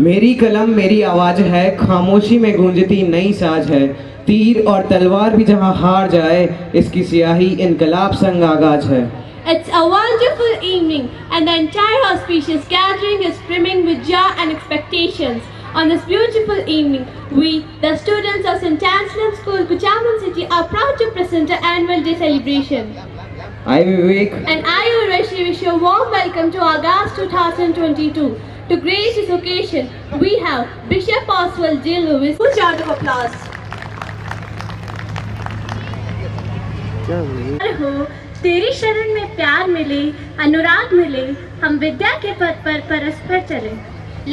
मेरी कलम मेरी आवाज है, खामोशी में गूंजती नई साज है। तीर और तलवार भी जहां हार जाए, इसकी सियाही इनकलाब संग आगाज है। It's a wonderful evening, and the entire auspicious gathering is brimming with joy and expectations. On this beautiful evening, we, the students of St. Anselm School, Kuchaman City, are proud to present our annual day celebration. I, Vivek, And I, Urvashi, wish you a warm welcome to August 2022. To grace this occasion, we have Bishop Oswald J. Lewis. Full round of applause. हो तेरी शरण में प्यार मिले, अनुराग मिले, हम विद्या के पथ पर परस्पर चले।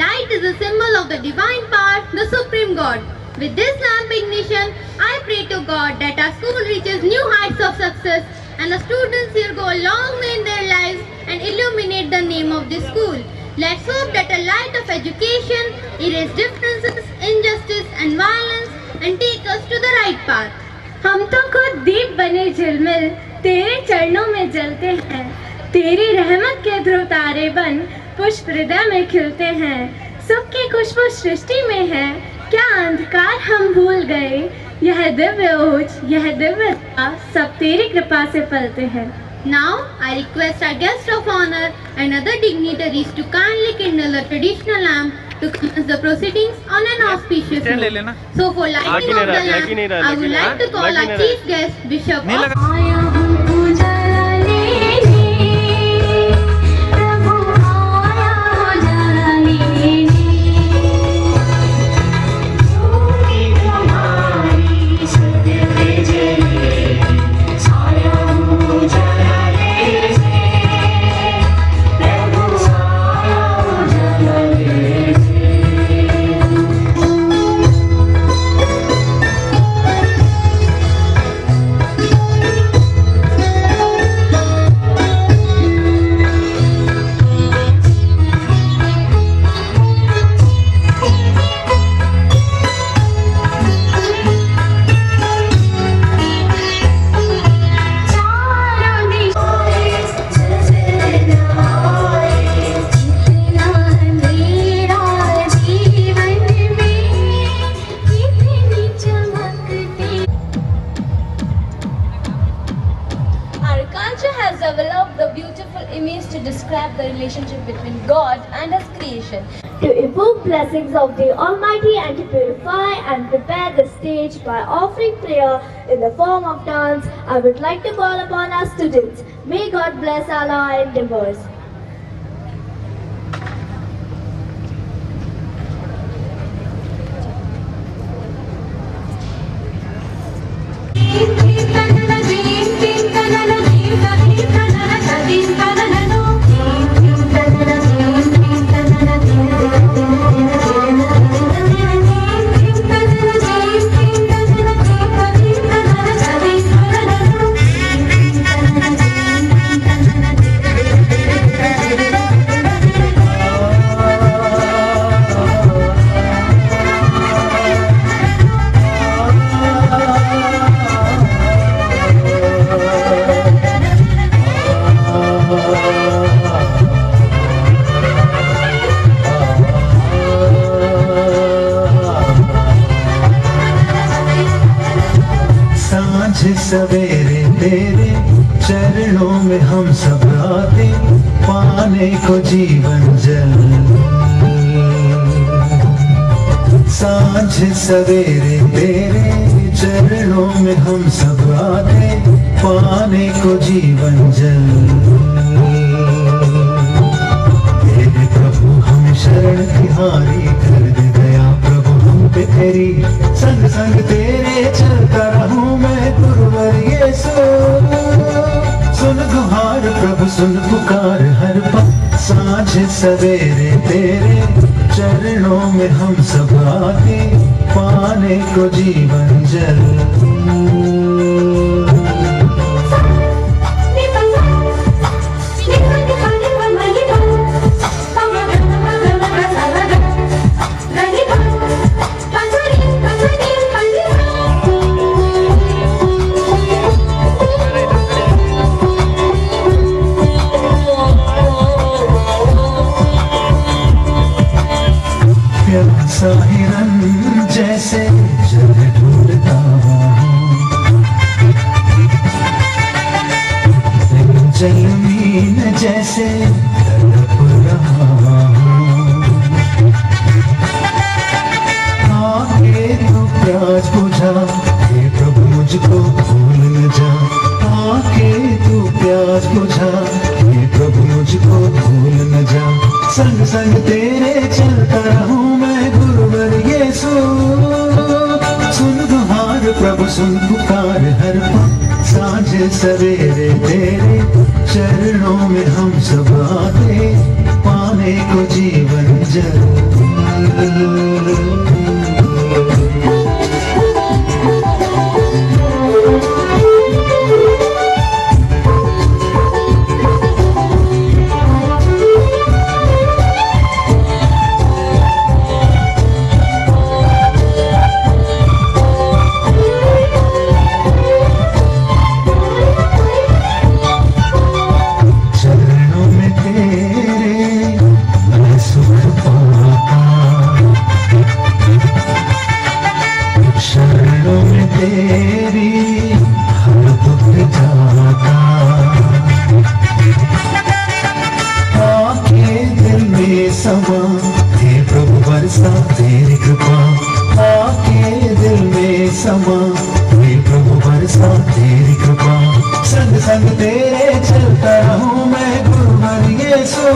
Light is a symbol of the divine power, the supreme God. With this lamp ignition, I pray to God that our school reaches new heights of success and the students here go a long way in their lives and illuminate the name of this school. Let's hope that a light of education erase differences, injustice and violence and take us to the right path. हम तो खुद दीप बने झिलमिल तेरे चरणों में जलते हैं, तेरी रहमत के ध्रुव तारे बन पुष्प हृदय में खिलते हैं। सुख की खुशबू सृष्टि में है, क्या अंधकार हम भूल गए। यह दिव्य ओज, यह दिव्य सब तेरी कृपा से पलते हैं। Now, I request our guest of honor and other dignitaries to kindly kindle the traditional lamp to commence the proceedings on an auspicious note. So, for lighting of the lamp, I would like to call our chief guest, Bishop. Develop the beautiful image to describe the relationship between God and His creation. To evoke blessings of the Almighty and to purify and prepare the stage by offering prayer in the form of dance, I would like to call upon our students. May God bless all our endeavors. सवेरे तेरे चरणों में हम सब आते, पाने को जीवन जल। सांझ सवेरे तेरे चरणों में हम सब आते, पाने को जीवन जल। तेरे प्रभु हम शरण तिहारी, कर दे दया प्रभु हम पे तेरी। संग संग तेरे चलता रहूं मैं गुरुवर यीशु। सुन गुहार प्रभु सुन पुकार हर पल, सांझ सवेरे तेरे चरणों में हम सब आते, पाने को जीवन जल। महीने जैसे तड़प रहा हूँ। आके तू प्यास बुझा, हे प्रभु मुझको भूल न जा। आके तू प्यास बुझा, हे प्रभु मुझको भूल न जा। संग संग तेरे चलता रहूं मैं गुरुवर यीशु। सुन गुहार प्रभु सुन पुकार हर पल, सांझ सवेरे तेरे चरणों में हम सब आते, पाने को जीवन जल। तेरी कृपा आके दिल में समा, हे प्रभु बरसा तेरी कृपा। संग संग तेरे चलता रहूं मैं गुरुवर यीशु।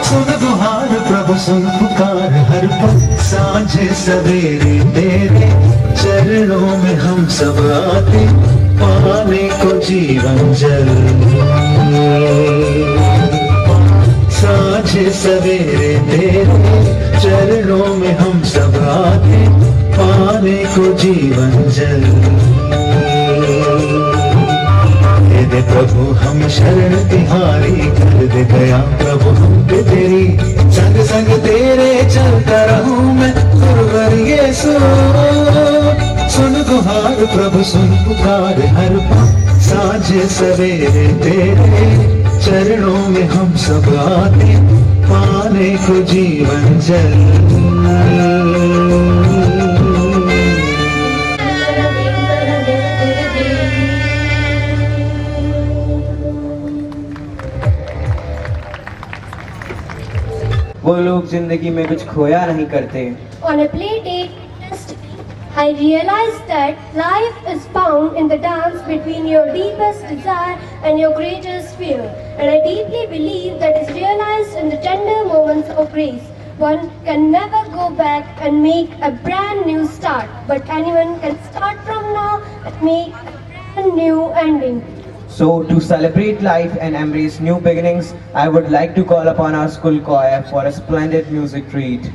सुन गुहार प्रभु सुन पुकार हर पल, सांझ सवेरे तेरे चरणों में हम सब आते, पाने को जीवन जल। सांझ सवेरे तेरे चरणों में हम सब आते, पाने को जीवन जल। दे प्रभु हम शरण तिहारी, कर दे दया प्रभु हम पे तेरी। संग संग तेरे चलता रहूं मैं गुरुवर यीशु। सुन गुहार प्रभु सुन पुकार हर पल, सांझ सवेरे तेरे चरणों में हम सब आते, पाने को जीवन जल। वो लोग जिंदगी में कुछ खोया नहीं करते। On a play date, I realized that life is found in the dance between your deepest desire and your greatest fear. And I deeply believe that is realized in the tender moments of grace. One can never go back and make a brand new start, but anyone can start from now and make a brand new ending. So, to celebrate life and embrace new beginnings, I would like to call upon our school choir for a splendid music treat.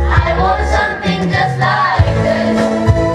I want something just like this.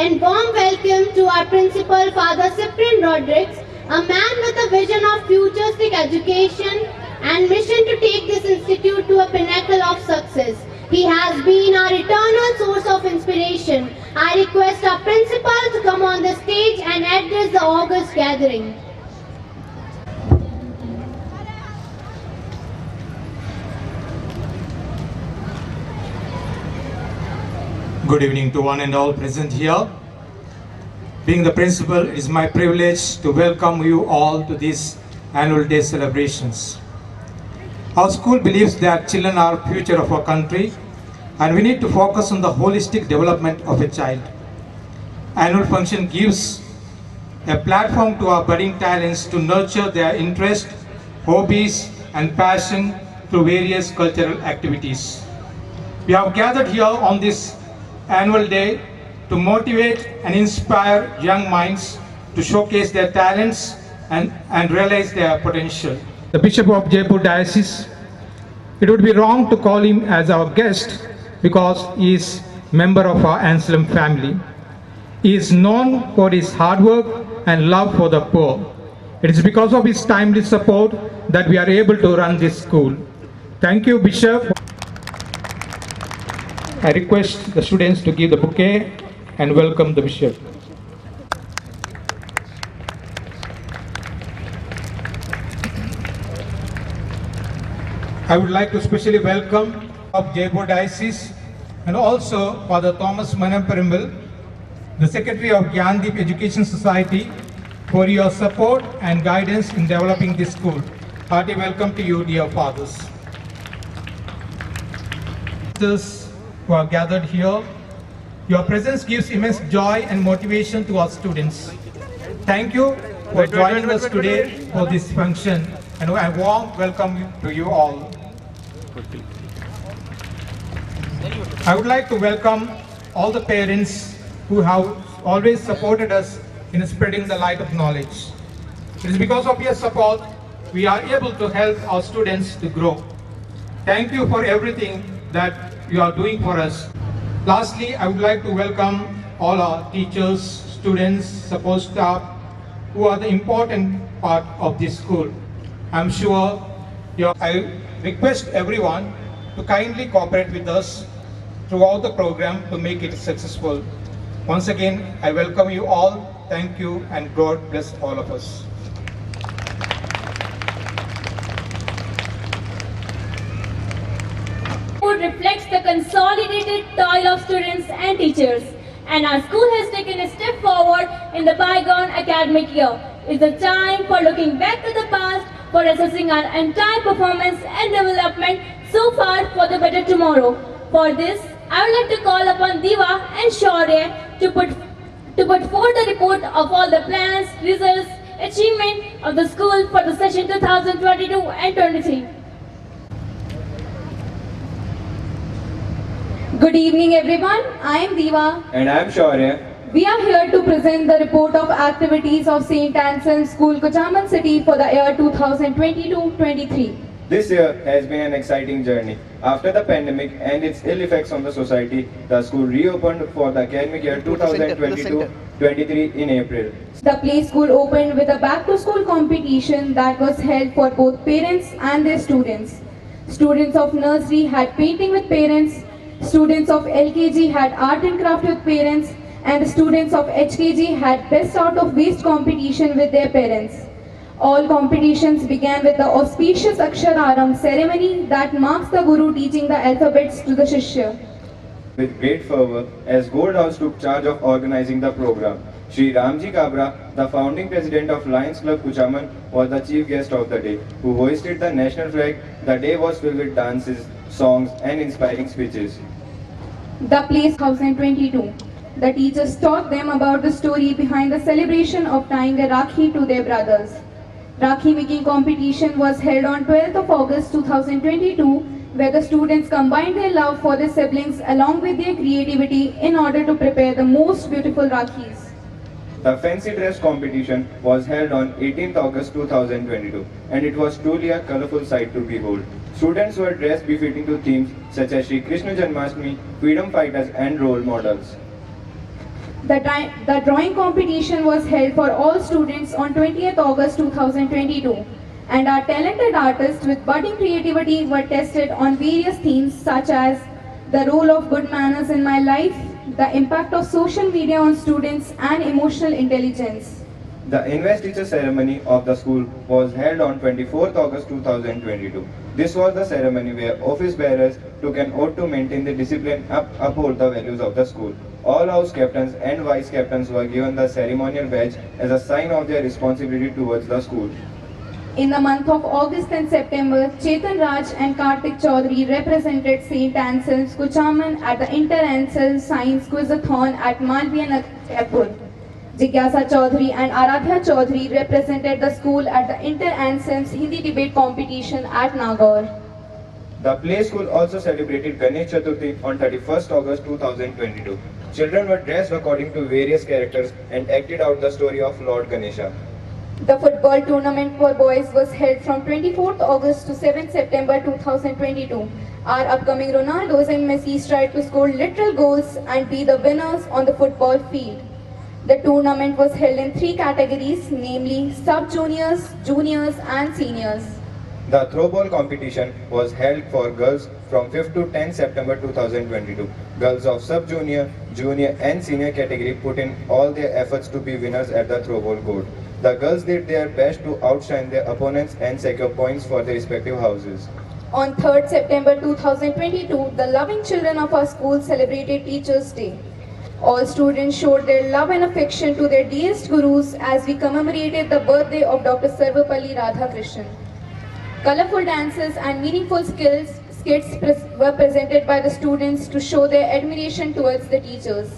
and warm welcome to our principal, Father Cyprian Rodriguez, a man with a vision of futuristic education and mission to take this institute to a pinnacle of success. He has been our eternal source of inspiration. I request our principal to come on the stage and address the August gathering. Good evening to one and all present here. Being the principal, it is my privilege to welcome you all to these annual day celebrations. Our school believes that children are future of our country and we need to focus on the holistic development of a child. Annual function gives a platform to our budding talents to nurture their interest, hobbies and passion through various cultural activities. We have gathered here on this annual day to motivate and inspire young minds to showcase their talents and realize their potential. The Bishop of Jaipur Diocese, it would be wrong to call him as our guest because he is member of our Anselm family. He is known for his hard work and love for the poor. It is because of his timely support that we are able to run this school. Thank you, Bishop. I request the students to give the bouquet and welcome the Bishop. I would like to specially welcome of Jaipur Diocese and also Father Thomas Manamperimbal, the Secretary of Gyandeep Education Society, for your support and guidance in developing this school. Hearty welcome to you, dear fathers. Who are gathered here, your presence gives immense joy and motivation to our students. Thank you for joining us today for this function, and a warm welcome to you all. I would like to welcome all the parents who have always supported us in spreading the light of knowledge. It is because of your support we are able to help our students to grow. Thank you for everything that you are doing for us. Lastly, I would like to welcome all our teachers, students, support staff who are the important part of this school. I'm sure I request everyone to kindly cooperate with us throughout the program to make it successful. Once again, I welcome you all. Thank you and God bless all of us. Reflects the consolidated toil of students and teachers, and our school has taken a step forward in the bygone academic year. It's a time for looking back to the past, for assessing our entire performance and development so far for the better tomorrow. For this, I would like to call upon Diva and Shaurya to put forth the report of all the plans, results, achievement of the school for the session 2022 and 23. Good evening everyone, I am Diva. And I am Shaurya. We are here to present the report of activities of St. Anselm School, Kochaman City for the year 2022-23. This year has been an exciting journey. After the pandemic and its ill effects on the society, the school reopened for the academic year 2022-23 in April. The play school opened with a back-to-school competition that was held for both parents and their students. Students of nursery had painting with parents, students of LKG had art and craft with parents, and the students of HKG had best out of waste competition with their parents. All competitions began with the auspicious Akshararam ceremony that marks the Guru teaching the alphabets to the Shishya. With great fervor, as Gold House took charge of organizing the program, Shri Ramji Kabra, the founding president of Lions Club Kochaman, was the chief guest of the day, who hoisted the national flag. The day was filled with dances, songs and inspiring speeches. The play 2022. The teachers taught them about the story behind the celebration of tying a Rakhi to their brothers. Rakhi making competition was held on 12th of August 2022, where the students combined their love for their siblings along with their creativity in order to prepare the most beautiful Rakhis. The fancy dress competition was held on 18th August 2022, and it was truly a colorful sight to behold. Students were dressed befitting to themes such as Shri Krishna Janmashtami, freedom fighters and role models. The drawing competition was held for all students on 20th August 2022, and our talented artists with budding creativity were tested on various themes such as the role of good manners in my life, the impact of social media on students, and emotional intelligence. The investiture ceremony of the school was held on 24th August 2022. This was the ceremony where office bearers took an oath to maintain the discipline and uphold the values of the school. All house captains and vice captains were given the ceremonial badge as a sign of their responsibility towards the school. In the month of August and September, Chetan Raj and Kartik Chaudhary represented St. Anselm's Kuchaman at the Inter-Ansel Science Quizathon at Malviya Airport. Jigyasa Chaudhary and Aradhya Chaudhary represented the school at the Inter-Anselm's Hindi debate competition at Nagaur. The play school also celebrated Ganesh Chaturthi on 31st August 2022. Children were dressed according to various characters and acted out the story of Lord Ganesha. The football tournament for boys was held from 24th August to 7th September 2022. Our upcoming Ronaldos and Messi tried to score literal goals and be the winners on the football field. The tournament was held in 3 categories, namely sub-juniors, juniors and seniors. The throwball competition was held for girls from 5th to 10th September 2022. Girls of sub-junior, junior and senior category put in all their efforts to be winners at the throwball court. The girls did their best to outshine their opponents and secure points for their respective houses. On 3rd September 2022, the loving children of our school celebrated Teachers' Day. All students showed their love and affection to their dearest gurus as we commemorated the birthday of Dr. Sarvapalli Radhakrishnan. Colorful dances and meaningful skits were presented by the students to show their admiration towards the teachers.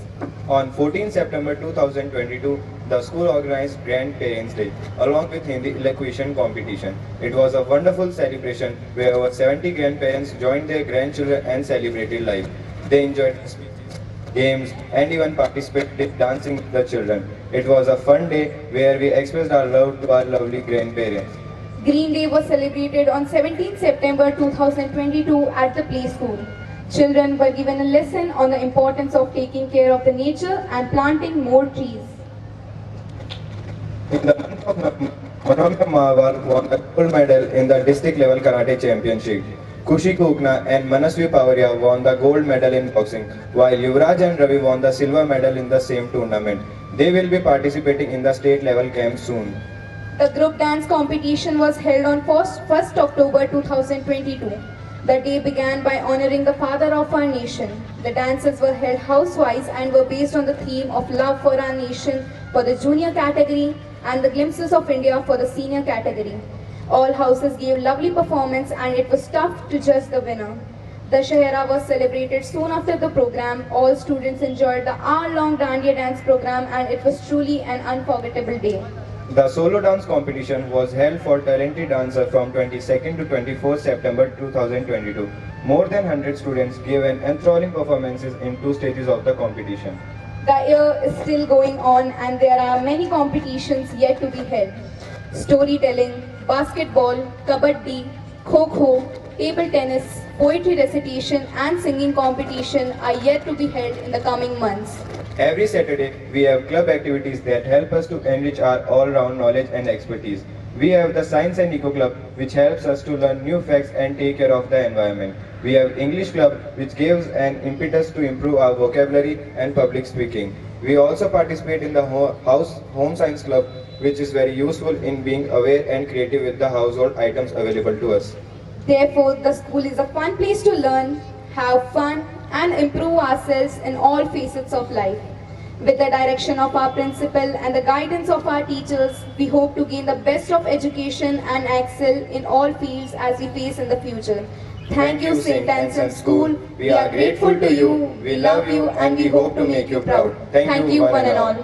On 14 September 2022, the school organized Grand Parents' Day along with Hindi elocution competition. It was a wonderful celebration where over 70 grandparents joined their grandchildren and celebrated life. They enjoyed speeches, games and even participated dancing with the children. It was a fun day where we expressed our love to our lovely grandparents. Green Day was celebrated on 17 September 2022 at the play school. Children were given a lesson on the importance of taking care of the nature and planting more trees. In the month of November, Monomika Mahawar won the gold medal in the district level karate championship. Kushi Kukna and Manasvi Pavaria won the gold medal in boxing, while Yuvraj and Ravi won the silver medal in the same tournament. They will be participating in the state level camp soon. The group dance competition was held on 1st October 2022. The day began by honoring the father of our nation. The dances were held house-wise and were based on the theme of love for our nation for the junior category and the glimpses of India for the senior category. All houses gave lovely performance and it was tough to judge the winner. The Shahera was celebrated soon after the program. All students enjoyed the hour-long Dandiya dance program and it was truly an unforgettable day. The solo dance competition was held for talented dancers from 22nd to 24th September 2022. More than 100 students gave an enthralling performances in 2 stages of the competition. The year is still going on and there are many competitions yet to be held. Storytelling, basketball, kabaddi, kho-kho, table tennis, poetry recitation and singing competition are yet to be held in the coming months. Every Saturday, we have club activities that help us to enrich our all-round knowledge and expertise. We have the Science and Eco Club, which helps us to learn new facts and take care of the environment. We have English Club, which gives an impetus to improve our vocabulary and public speaking. We also participate in the Home Science Club, which is very useful in being aware and creative with the household items available to us. Therefore, the school is a fun place to learn, have fun, and improve ourselves in all facets of life. With the direction of our principal and the guidance of our teachers, we hope to gain the best of education and excel in all fields as we face in the future. Thank you, St. Anselm School. We are grateful to you, we love you, and we hope to make you proud. Thank you, one and all.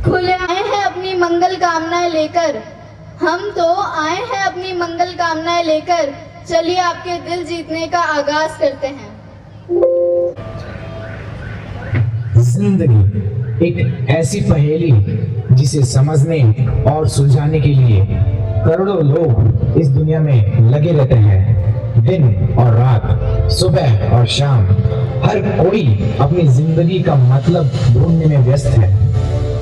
खुले आए हैं अपनी मंगल कामनाएं लेकर, हम तो आए हैं अपनी मंगल कामनाएं लेकर, चलिए आपके दिल जीतने का आगाज करते हैं। जिंदगी एक ऐसी पहेली जिसे समझने और सुलझाने के लिए करोड़ों लोग इस दुनिया में लगे रहते हैं। दिन और रात, सुबह और शाम, हर कोई अपनी जिंदगी का मतलब ढूंढने में व्यस्त है।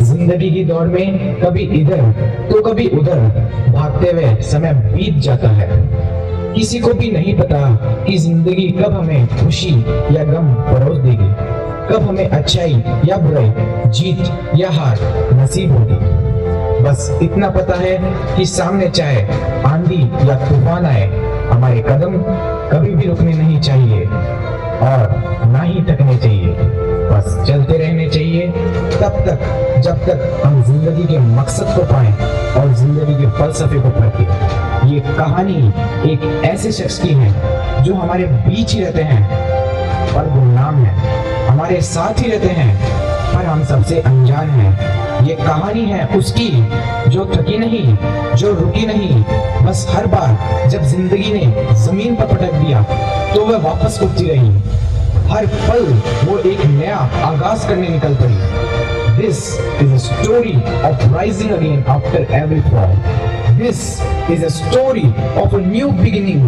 जिंदगी की दौड़ में कभी इधर तो कभी उधर भागते हुए समय बीत जाता है। किसी को भी नहीं पता कि जिंदगी कब हमें खुशी या गम परोस देगी, कब हमें अच्छाई या बुराई, जीत या हार नसीब होगी। बस इतना पता है कि सामने चाहे आंधी या तूफान आए, हमारे कदम कभी भी रुकने नहीं चाहिए और ना ही थकने चाहिए। बस चलते रहने चाहिए तब तक जब तक हम जिंदगी के मकसद को पाएं और जिंदगी के फलसफे को पढ़ें। ये कहानी एक ऐसे शख्स की है जो हमारे बीच ही रहते हैं पर गुमनाम है, हमारे साथ ही रहते हैं पर हम सबसे अनजान हैं। ये कहानी है उसकी जो थकी नहीं, जो रुकी नहीं, बस हर बार जब जिंदगी ने जमीन पर पटक दिया तो वह वापस उठती रही। हर पल वो एक नया आगाज करने निकल पड़ी। This is a story of rising again after every fall. This is a story of a new beginning.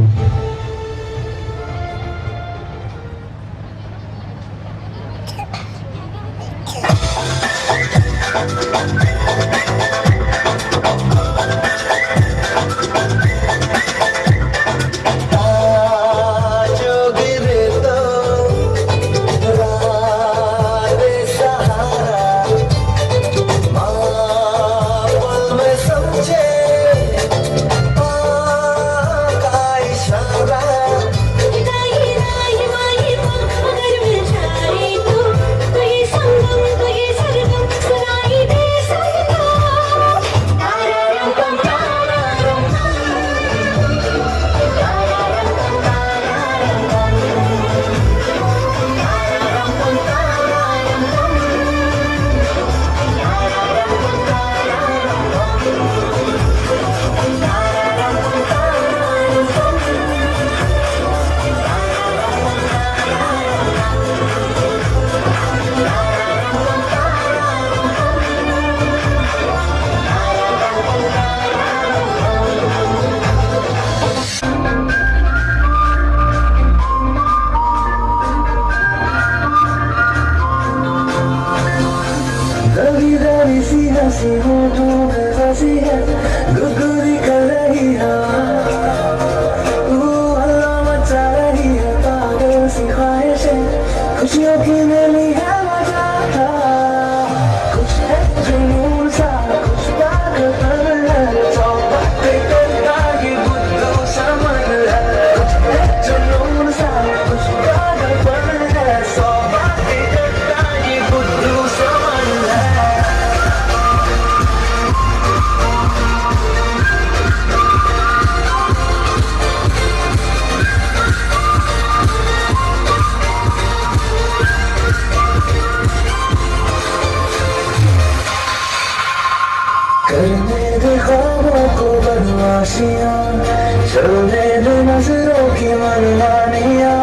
चलने दो नजरों की मनमानिया,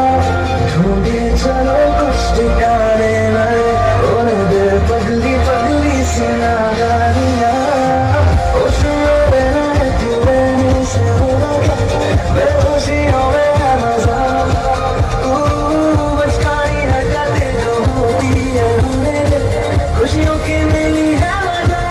ढूंढे चलो कुछ ठिकाने नए, और दे पगली पगली सी नादानिया। खुशियों में रहती रहने से होगा बेखुशियों में है मजा। बचकानी हरकतें जो होती है उन्हें खुशियों की मिली है मजा।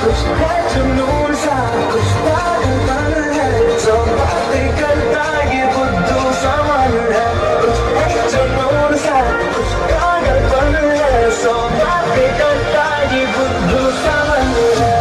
कुछ है जुनून सा, कुछ पागलपन है, जो बातें करता ये बुद्धू सामान है। कुछ है जुनून सा, कुछ पागलपन है, जो बातें करता ये बुद्धू सामान है।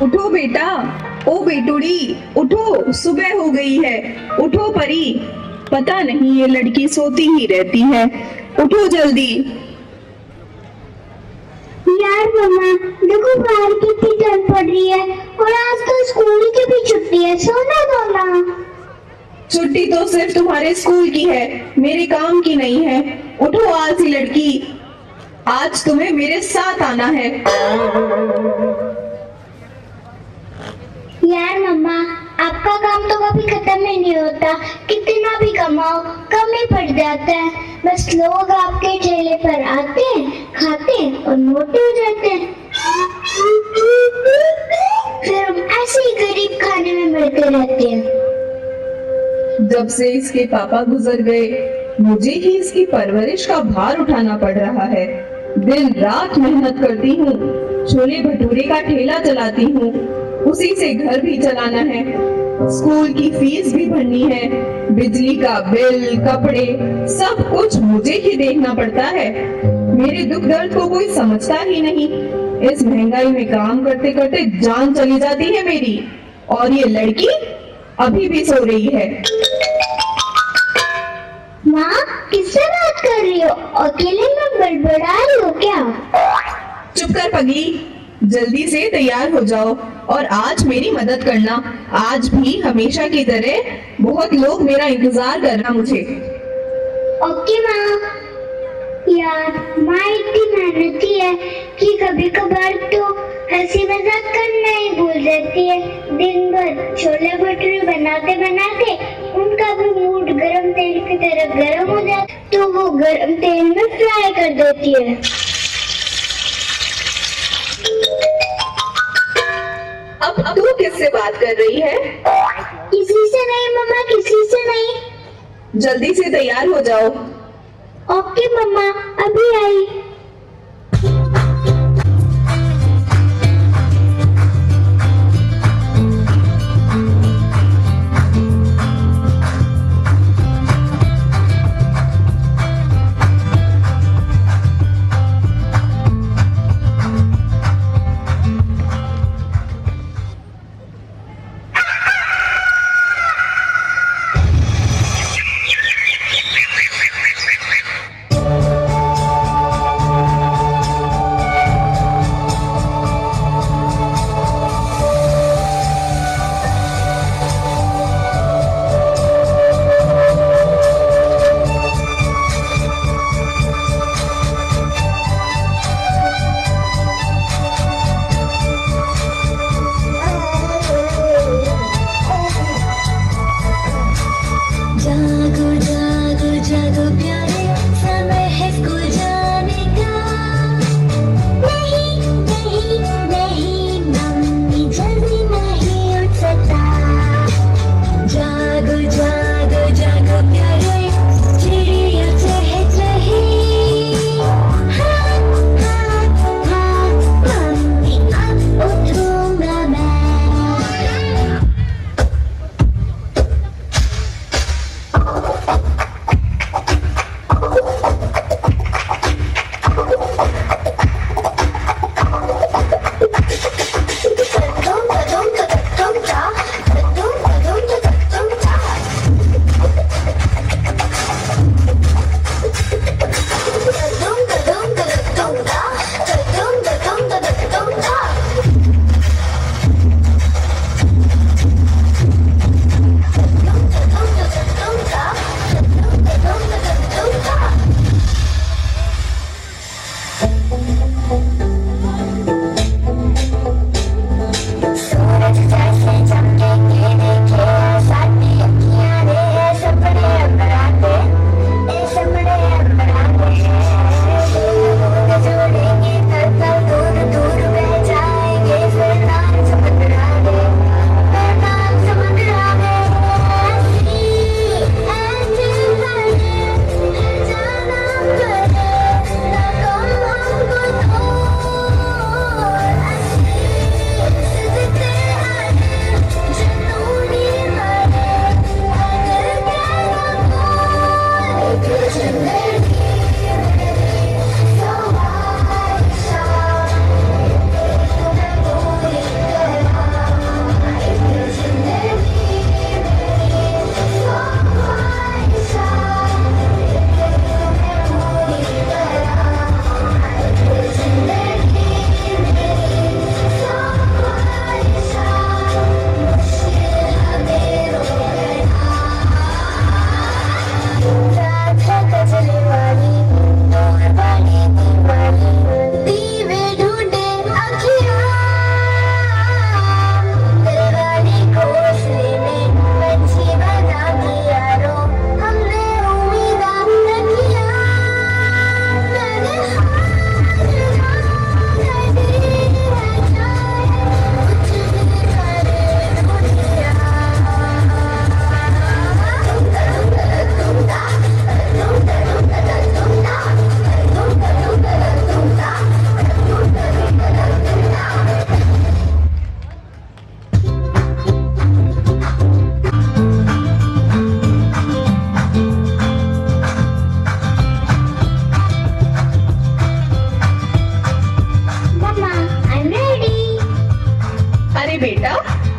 उठो बेटा, ओ बेटुड़ी, उठो, सुबह हो गई है। उठो परी, पता नहीं ये लड़की सोती ही रहती है। उठो जल्दी। यार मम्मा, देखो बाहर कितनी ठंड पड़ रही है और आज तो स्कूल की भी छुट्टी है, सोना दो ना। छुट्टी तो सिर्फ तुम्हारे स्कूल की है, मेरे काम की नहीं है। उठो आलसी लड़की, आज तुम्हें मेरे साथ आना है। यार मम्मा, आपका काम तो कभी खत्म ही नहीं होता, कितना भी कमाओ कम ही पड़ जाता है। बस लोग आपके ठेले पर आते हैं, खाते हैं और मोटे हो जाते हैं। फिर हम ऐसे ही गरीब खाने में मरते रहते हैं। जब से इसके पापा गुजर गए, मुझे ही इसकी परवरिश का भार उठाना पड़ रहा है। दिन रात मेहनत करती हूँ, छोले भटूरे का ठेला चलाती हूँ, उसी से घर भी चलाना है, स्कूल की फीस भी भरनी है, बिजली का बिल, कपड़े, सब कुछ मुझे ही देखना पड़ता है। मेरे दुख दर्द को कोई समझता ही नहीं। इस महंगाई में काम करते करते जान चली जाती है मेरी। और ये लड़की अभी भी सो रही है। माँ, किससे बात कर रही हो? अकेले में बड़बड़ा रही हो क्या? चुप कर पगली, जल्दी से तैयार हो जाओ और आज मेरी मदद करना। आज भी हमेशा की तरह बहुत लोग मेरा इंतजार कर रहा मुझे। ओके माँ। यार माँ इतनी मेहनती है कि कभी कभार तो हंसी मजाक करना ही भूल जाती है। दिन भर छोले भटूरे बनाते बनाते उनका भी मूड गरम तेल की तरह गरम हो जाता, तो वो गरम तेल में फ्राई कर देती है। अब तू किससे बात कर रही है? किसी से नहीं मम्मा, किसी से नहीं। जल्दी से तैयार हो जाओ। ओके मम्मा, अभी आई।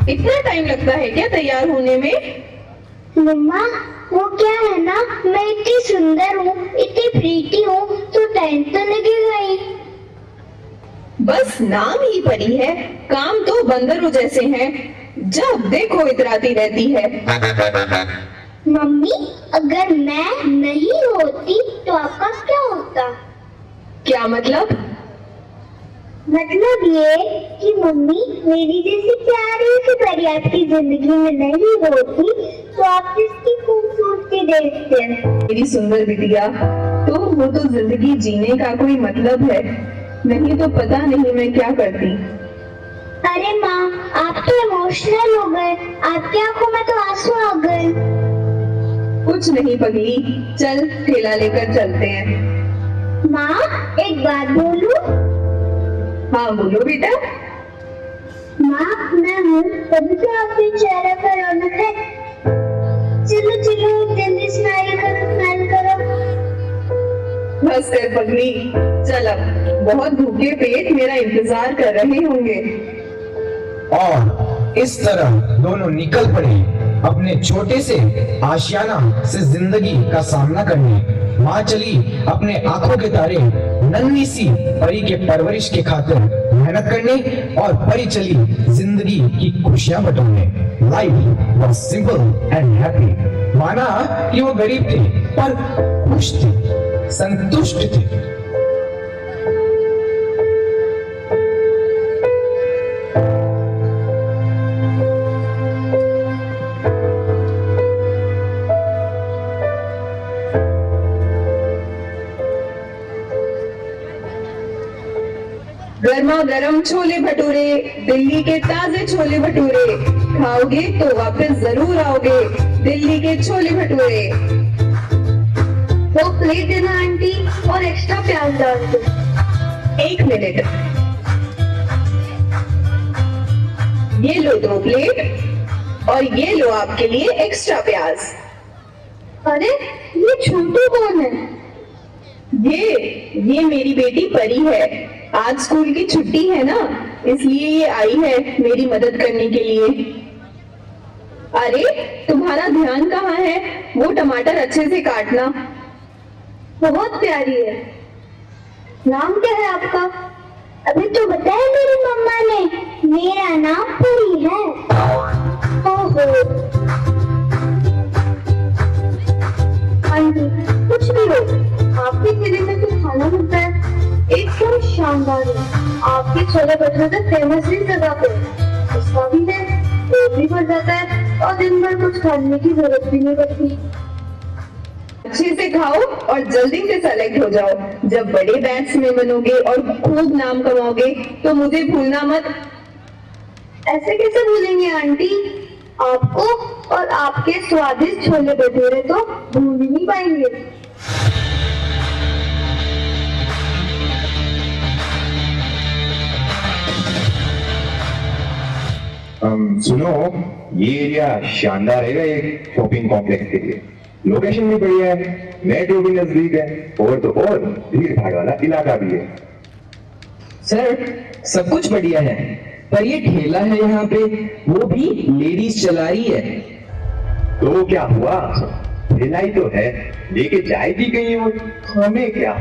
इतना टाइम लगता है क्या तैयार होने में? मम्मा, वो क्या है ना, मैं इतनी सुंदर हूँ, इतनी प्रीति हूँ, तो टाइम तो लगेगा ही। बस नाम ही परी है, काम तो बंदरों जैसे हैं, जब देखो इतराती रहती है। मम्मी, अगर मैं नहीं होती तो आपका क्या होता? क्या मतलब? मतलब ये कि मम्मी मेरी जैसी प्यारी सी परी आपकी जिंदगी में नहीं होती तो आप इसकी खूबसूरती देखते हैं। मेरी सुंदर बिटिया, तो वो तो जिंदगी जीने का कोई मतलब है, नहीं तो पता नहीं मैं क्या करती। अरे माँ, आप तो इमोशनल हो गए, आपकी आंखों में तो आंसू आ गए। कुछ नहीं पगली, चल ठेला लेकर चलते हैं। माँ, एक बात बोलूं? हाँ बोलो बेटा। माँ, मैं हूँ तभी तो आपके चेहरे पर रौनक है। चलो चलो, जल्दी स्माइल करो, स्माइल करो। बस कर पगली, चल अब, बहुत भूखे पेट मेरा इंतजार कर रहे होंगे। और इस तरह दोनों निकल पड़े अपने छोटे से आशियाना से जिंदगी का सामना करने। माँ चली अपने आंखों के तारे नन्ही सी परी के परवरिश के खातिर मेहनत करने, और परी चली जिंदगी की खुशियां बटोरने। Life was simple and happy. माना कि वो गरीब थे पर खुश थे, संतुष्ट थे। गर्मा गर्म छोले भटूरे, दिल्ली के ताजे छोले भटूरे, खाओगे तो वापस जरूर आओगे, दिल्ली के छोले भटूरे। वो प्लेट देना आंटी, और एक्स्ट्रा प्याज डाल दो। 1 मिनट, ये लो 2 प्लेट, और ये लो आपके लिए एक्स्ट्रा प्याज। अरे, ये छोटू कौन है? ये मेरी बेटी परी है। आज स्कूल की छुट्टी है ना, इसलिए ये आई है मेरी मदद करने के लिए। अरे तुम्हारा ध्यान कहाँ है? वो टमाटर अच्छे से काटना। बहुत प्यारी है। नाम क्या है आपका? अभी तो बताया मेरी मम्मा ने, मेरा नाम परी है। ओहो, आंटी कुछ भी हो, आपके ठेले में जो खाना मिलता है एकदम शानदार है। आपके छोले भटूरे फेमस ही जगह पे, उसका भी है, पेट भी भर जाता है और दिन भर कुछ खाने की जरूरत भी नहीं पड़ती। अच्छे से खाओ और जल्दी से सेलेक्ट हो जाओ। जब बड़े बैट्समैन बनोगे और खूब नाम कमाओगे तो मुझे भूलना मत। ऐसे कैसे भूलेंगे आंटी? आपको और आपके स्वादिष्ट छोले भटूरे तो भूल ही नहीं पाएंगे। सुनो, ये एरिया शानदार है एक शॉपिंग कॉम्प्लेक्स के लिए। लोकेशन भी बढ़िया है, मेट्रो भी नजदीक है, और तो और भीड़ भाड़ वाला इलाका भी है। सर, सब कुछ बढ़िया है, पर ये ठेला है यहाँ पे, वो भी लेडीज चला रही है। तो क्या हुआ? ठेला ही तो है, लेके जाएगी कहीं और, हमें क्या?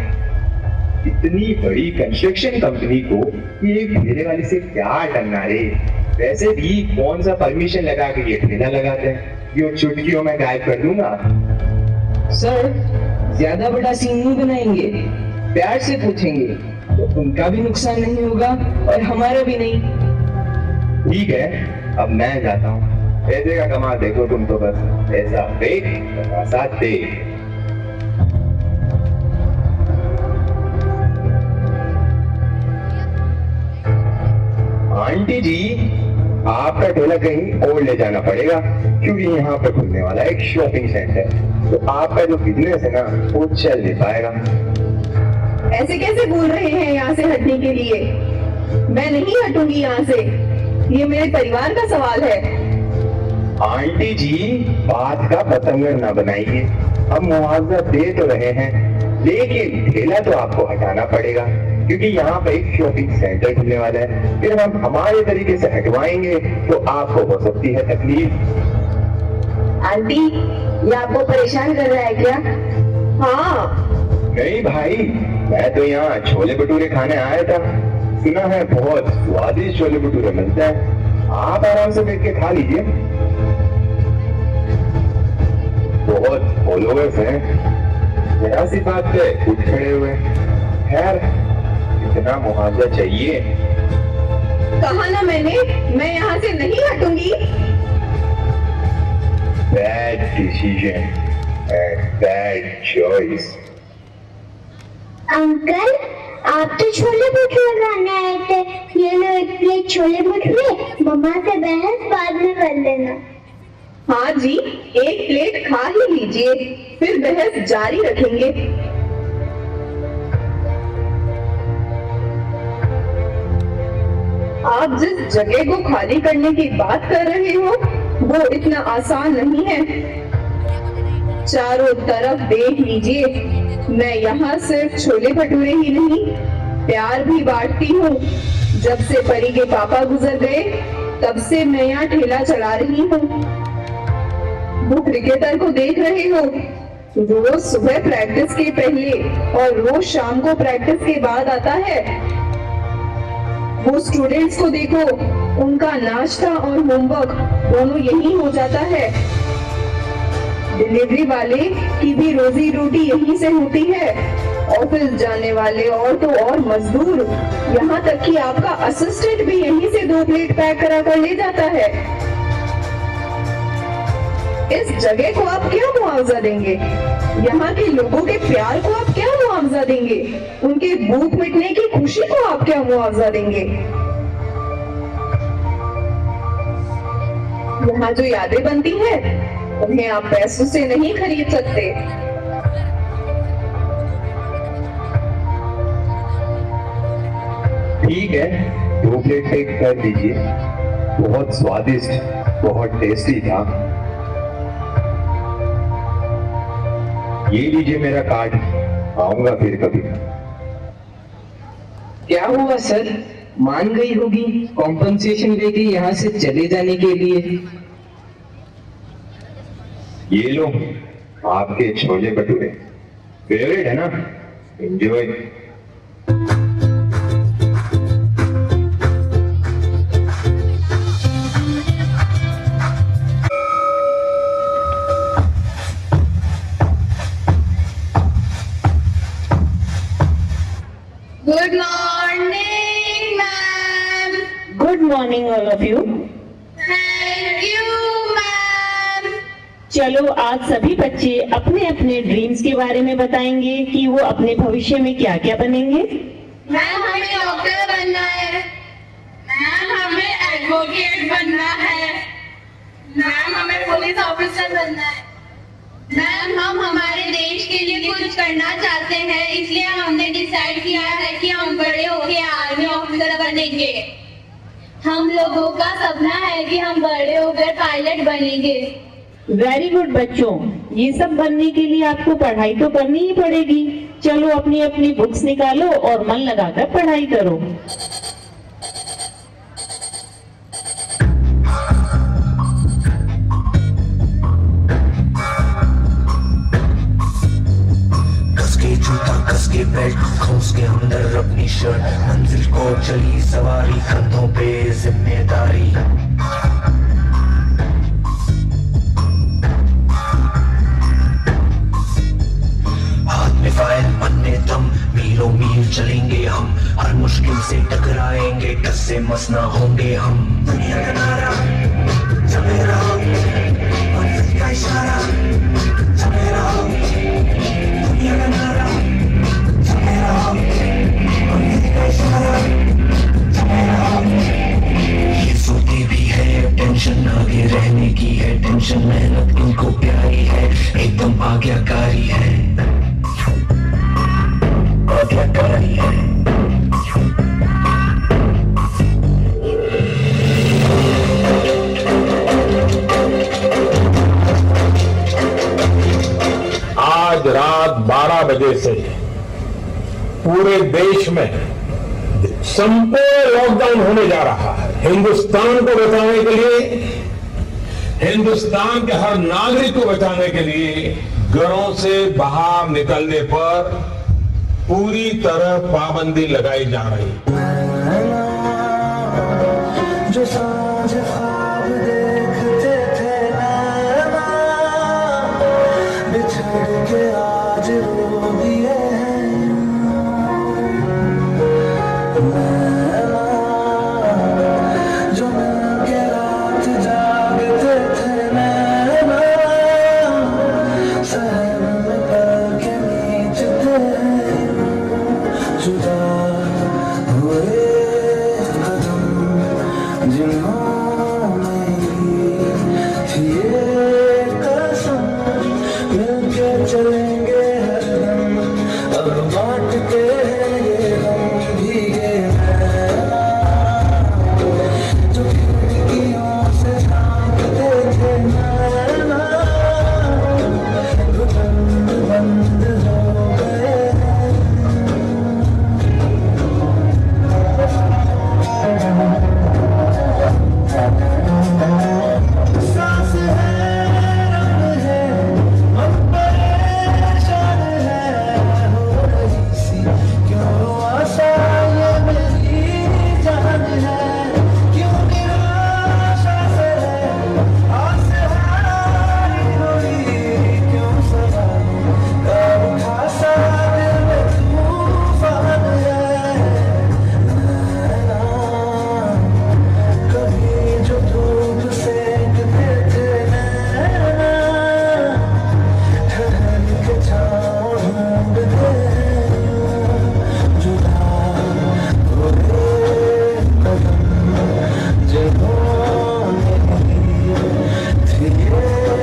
इतनी बड़ी कंस्ट्रक्शन कंपनी को एक ठेले वाले से क्या डरना रे? वैसे भी कौन सा परमिशन लगा के ये ठेला लगाते हैं? ये चुटकियों में गायब कर दूंगा। सर, ज्यादा बड़ा सीन नहीं बनाएंगे, प्यार से पूछेंगे तो उनका भी नुकसान नहीं होगा और हमारा भी नहीं। ठीक है, अब मैं जाता हूँ। पैसे का कमाल देखो तुम तो, बस ऐसा देख ऐसा देख। आंटी जी, आपका ठेला कहीं और ले जाना पड़ेगा, क्योंकि यहाँ पर खुलने वाला एक शॉपिंग सेंटर, तो आपका जो बिजनेस है ना वो चल नहीं पाएगा। ऐसे कैसे बोल रहे हैं यहाँ से हटने के लिए? मैं नहीं हटूंगी यहाँ से, ये मेरे परिवार का सवाल है। आंटी जी, बात का पतंगर ना बनाइए, हम मुआवजा दे तो रहे हैं, लेकिन ठेला तो आपको हटाना पड़ेगा। क्योंकि यहाँ पे एक शॉपिंग सेंटर खुलने वाला है। फिर हम हमारे तरीके से हटवाएंगे तो आपको हो सकती है तकलीफ। आंटी, ये आपको परेशान कर रहा है क्या? हाँ। नहीं भाई, मैं तो यहाँ छोले भटूरे खाने आया था। सुना है बहुत स्वादिष्ट छोले भटूरे मिलते हैं, आप आराम से बैठ के खा लीजिए। बहुत फॉलोअर्स हैं, जरा सी बात पे उठ खड़े हुए। खैर, इतना मुआवजा चाहिए। कहा ना मैंने, मैं यहाँ से नहीं हटूंगी। Bad decision and bad choice. Uncle, आप तो छोले भटूरे खाने आए थे। ये लो एक प्लेट छोले भटूरे, मम्मा से बहस बाद में कर लेना। हाँ जी, एक प्लेट खा ही लीजिए, फिर बहस जारी रखेंगे। आप जिस जगह को खाली करने की बात कर रहे हो, वो इतना आसान नहीं है। चारों तरफ देख लीजिए, मैं यहाँ सिर्फ छोले भटूरे ही नहीं, प्यार भी बांटती हूँ। जब से परी के पापा गुजर गए, तब से मैं यहाँ ठेला चला रही हूँ। वो क्रिकेटर को देख रहे हो, रोज सुबह प्रैक्टिस के पहले और रोज शाम को प्रैक्टिस के बाद आता है। वो स्टूडेंट्स को देखो, उनका नाश्ता और होमवर्क दोनों यही हो जाता है। डिलीवरी वाले की भी रोजी रोटी यहीं से होती है। ऑफिस जाने वाले और तो और मजदूर, यहाँ तक कि आपका असिस्टेंट भी यहीं से 2 प्लेट पैक करा कर ले जाता है। इस जगह को आप क्या मुआवजा देंगे? यहाँ के लोगों के प्यार को आप क्या मुआवजा देंगे? उनके भूख मिटने की खुशी को आप क्या मुआवजा देंगे? यहाँ जो यादें बनती है, उन्हें आप पैसों से नहीं खरीद सकते। ठीक है, 2 प्लेट पैक कर दीजिए। बहुत स्वादिष्ट, बहुत टेस्टी था। ये लीजिए मेरा कार्ड, आऊंगा फिर कभी। क्या हुआ सर, मान गई होगी कॉम्पनसेशन लेके यहाँ से चले जाने के लिए? ये लो आपके छोले भटूरे, फेवरेट है ना, enjoy. Good morning, ma'am. Good morning, all of you. Thank you, ma'am. चलो आज सभी बच्चे अपने अपने ड्रीम्स के बारे में बताएंगे कि वो अपने भविष्य में क्या क्या बनेंगे। मैम, हमें डॉक्टर बनना है। मैम, हमें एडवोकेट बनना है। मैम, हमें पुलिस ऑफिसर बनना है। मैम, हम हमारे देश के लिए कुछ करना चाहते हैं, इसलिए हमने डिसाइड किया है कि हम बड़े होके आर्मी ऑफिसर बनेंगे। हम लोगों का सपना है कि हम बड़े होकर पायलट बनेंगे। वेरी गुड बच्चों, ये सब बनने के लिए आपको पढ़ाई तो करनी ही पड़ेगी। चलो अपनी अपनी बुक्स निकालो और मन लगाकर पढ़ाई करो। कस के बेल्ट खोस के अंदर अपनी शर्ट, मंजिल को चली सवारी, कंधों पे जिम्मेदारी। हाथ में फाइल, मन में दम, मीलों मील चलेंगे हम, हर मुश्किल से टकराएंगे, टस से मस ना होंगे हम। दुनिया का नारा चले रहो, मंजिल का इशारा चले रहो, दुनिया का नारा ये सोते भी है, टेंशन आगे रहने की है, टेंशन मेहनत इनको प्यारी है, एकदम आज्ञाकारी है, आज्ञाकारी है। आज रात 12 बजे से पूरे देश में संपूर्ण लॉकडाउन होने जा रहा है। हिंदुस्तान को बचाने के लिए, हिंदुस्तान के हर नागरिक को बचाने के लिए घरों से बाहर निकलने पर पूरी तरह पाबंदी लगाई जा रही है। जो साँझ ख्वाब देखते थे नैना, बिछड़ के आज रो दिए नैना, जो मिलके रात जागते थे नैना, सहर में पल के नीचते जुदा हुए कदम जिन्होंने थी ये कसम, मिलके चलेंगे हरदम, अब बांट के ये गम भीगे नैना, जो खिड़कियों से झांकते थे नैना, घुटन बंद